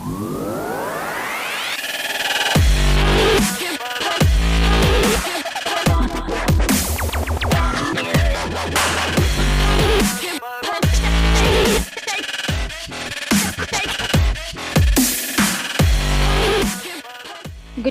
Good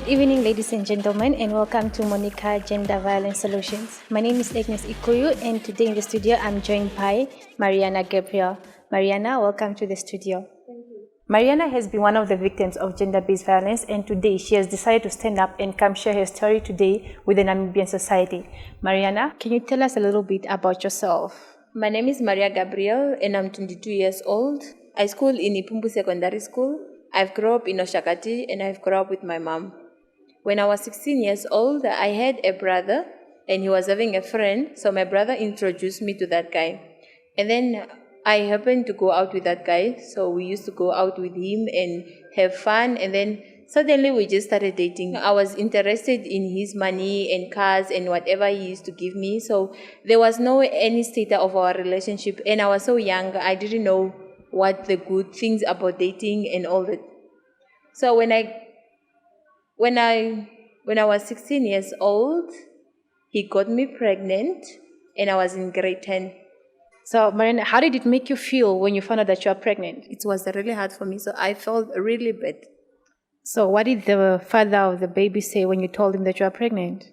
evening, ladies and gentlemen, and welcome to Monica Gender Violence Solutions. My name is Agnes Ikoyu, and today in the studio I'm joined by Mariana Gabriel. Mariana, welcome to the studio. Thank you. Mariana has been one of the victims of gender-based violence, and today she has decided to stand up and come share her story today with the Namibian society. Mariana, can you tell us a little bit about yourself? My name is Maria Gabriel, and I'm 22 years old. I school in Ipumbu Secondary School. I've grown up in Oshakati, and I've grown up with my mom. When I was 16 years old, I had a brother, and he was having a friend, so my brother introduced me to that guy. And then I happened to go out with that guy, so we used to go out with him and have fun, and then suddenly we just started dating. I was interested in his money and cars and whatever he used to give me, so there was no any state of our relationship, and I was so young, I didn't know what the good things about dating and all that. So when I was 16 years old, he got me pregnant, and I was in grade 10. So, Mariana, how did it make you feel when you found out that you are pregnant? It was really hard for me, so I felt really bad. So, what did the father of the baby say when you told him that you are pregnant?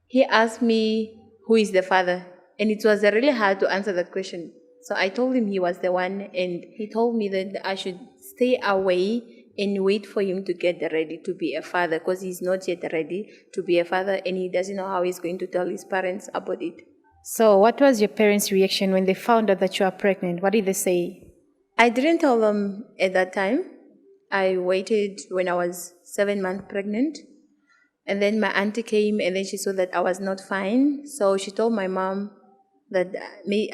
He asked me, who is the father? And it was really hard to answer that question. So I told him he was the one, and he told me that I should stay away and wait for him to get ready to be a father, because he's not yet ready to be a father, and he doesn't know how he's going to tell his parents about it. So what was your parents' reaction when they found out that you are pregnant? What did they say? I didn't tell them at that time. I waited when I was 7 months pregnant. And then my auntie came, and then she saw that I was not fine. So she told my mom that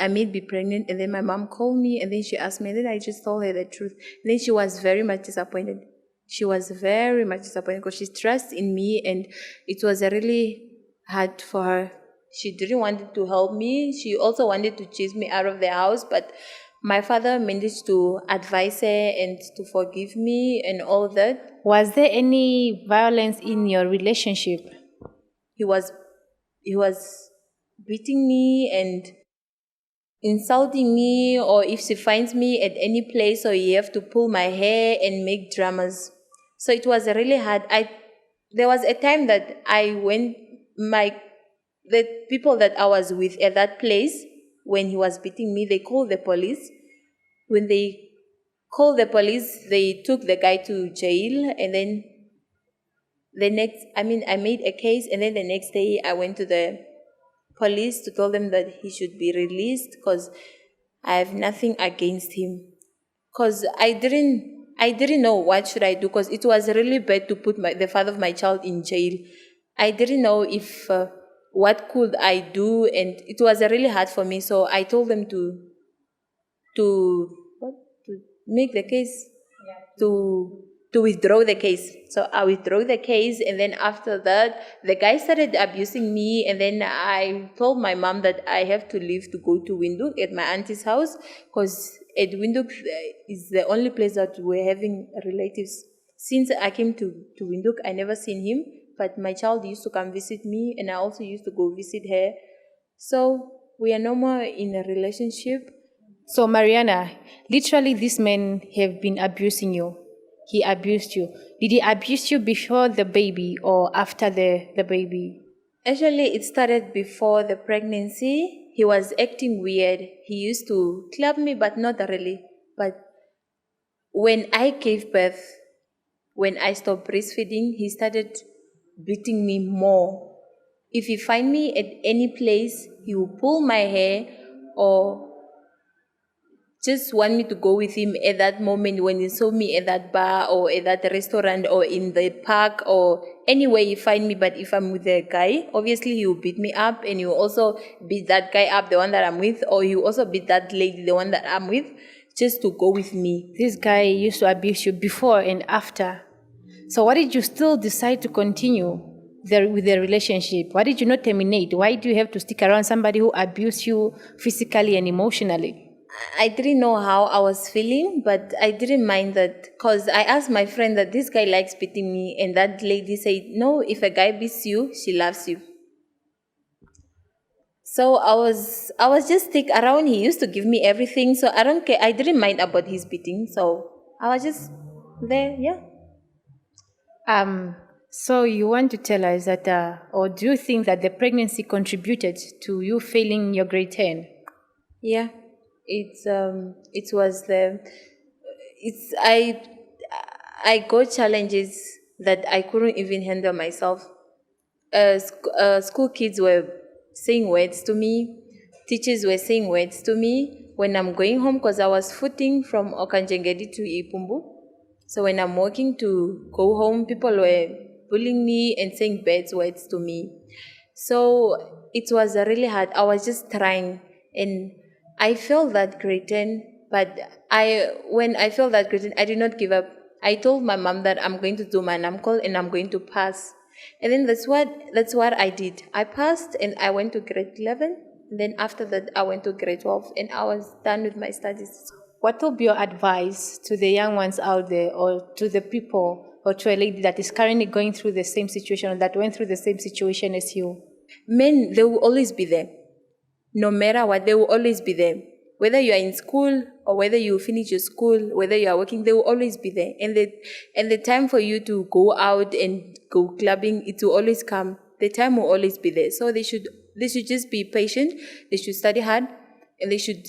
I may be pregnant, and then my mom called me, and then she asked me, and then I just told her the truth. And then she was very much disappointed. She was very much disappointed because she trusts in me, and it was really hard for her. She didn't want to help me. She also wanted to chase me out of the house, but my father managed to advise her and to forgive me and all that. Was there any violence in your relationship? He was beating me and insulting me, or if she finds me at any place, or you have to pull my hair and make dramas. So it was really hard. There was a time that the people that I was with at that place, when he was beating me, they called the police. When they called the police, they took the guy to jail, and then I made a case, and then the next day I went to the police to tell them that he should be released because I have nothing against him. Because I didn't know what should I do, because it was really bad to put the father of my child in jail. I didn't know if what could I do, and it was really hard for me. So I told them to make the case, to withdraw the case. So I withdrew the case, and then after that, the guy started abusing me, and then I told my mom that I have to leave to go to Windhoek at my auntie's house, because at Windhoek is the only place that we're having relatives. Since I came to Windhoek, I never seen him, but my child used to come visit me, and I also used to go visit her. So we are no more in a relationship. So Mariana, literally these men have been abusing you. He abused you. Did he abuse you before the baby or after the baby? Actually, it started before the pregnancy. He was acting weird. He used to club me, but not really. But when I gave birth, when I stopped breastfeeding, he started beating me more. If he find me at any place, he will pull my hair or just want me to go with him at that moment when he saw me at that bar or at that restaurant or in the park or anywhere he find me. But if I'm with a guy, obviously he will beat me up, and he will also beat that guy up, the one that I'm with, or he will also beat that lady, the one that I'm with, just to go with me. This guy used to abuse you before and after. So why did you still decide to continue with the relationship? Why did you not terminate? Why do you have to stick around somebody who abused you physically and emotionally? I didn't know how I was feeling, but I didn't mind that because I asked my friend that this guy likes beating me, and that lady said, no, if a guy beats you, she loves you. So I was just stick around. He used to give me everything, so I don't care. I didn't mind about his beating, so I was just there. Yeah, So you want to tell us that, or do you think that the pregnancy contributed to you failing your grade 10? yeah. It was the it's I got challenges that I couldn't even handle myself. School kids were saying words to me. Teachers were saying words to me when I'm going home because I was footing from Okanjengedi to Ipumbu. So when I'm walking to go home, people were bullying me and saying bad words to me. So it was really hard. I was just trying, and I felt that grade 10, but when I felt that grade 10, I did not give up. I told my mom that I'm going to do my NAMCOL and I'm going to pass. And then that's what I did. I passed and I went to grade 11. And then after that, I went to grade 12 and I was done with my studies. What will be your advice to the young ones out there, or to the people, or to a lady that is currently going through the same situation, or that went through the same situation as you? Men, they will always be there. No matter what, they will always be there. Whether you are in school or whether you finish your school, whether you are working, they will always be there. And the time for you to go out and go clubbing, it will always come. The time will always be there. So they should just be patient. They should study hard, and they should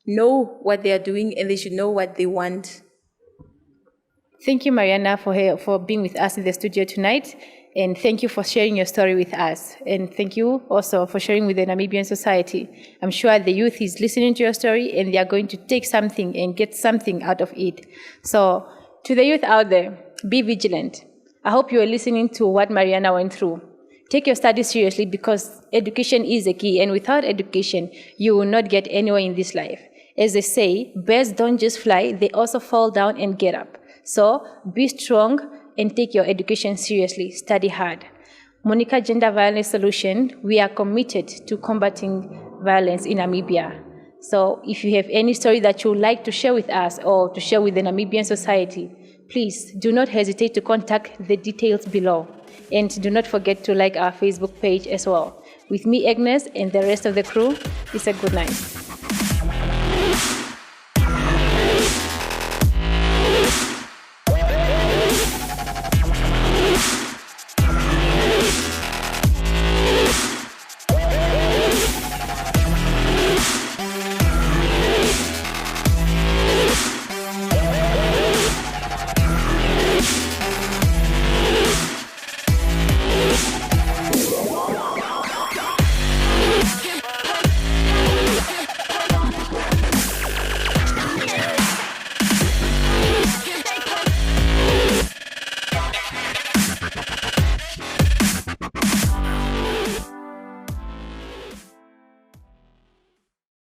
know what they are doing, and they should know what they want. Thank you, Mariana, for being with us in the studio tonight. And thank you for sharing your story with us. And thank you also for sharing with the Namibian society. I'm sure the youth is listening to your story and they are going to take something and get something out of it. So to the youth out there, be vigilant. I hope you are listening to what Mariana went through. Take your studies seriously, because education is the key. And without education, you will not get anywhere in this life. As they say, birds don't just fly, they also fall down and get up. So be strong and take your education seriously. Study hard. Monica Gender Violence Solution, we are committed to combating violence in Namibia. So if you have any story that you would like to share with us or to share with the Namibian society, please do not hesitate to contact the details below. And do not forget to like our Facebook page as well. With me, Agnes, and the rest of the crew, it's a good night.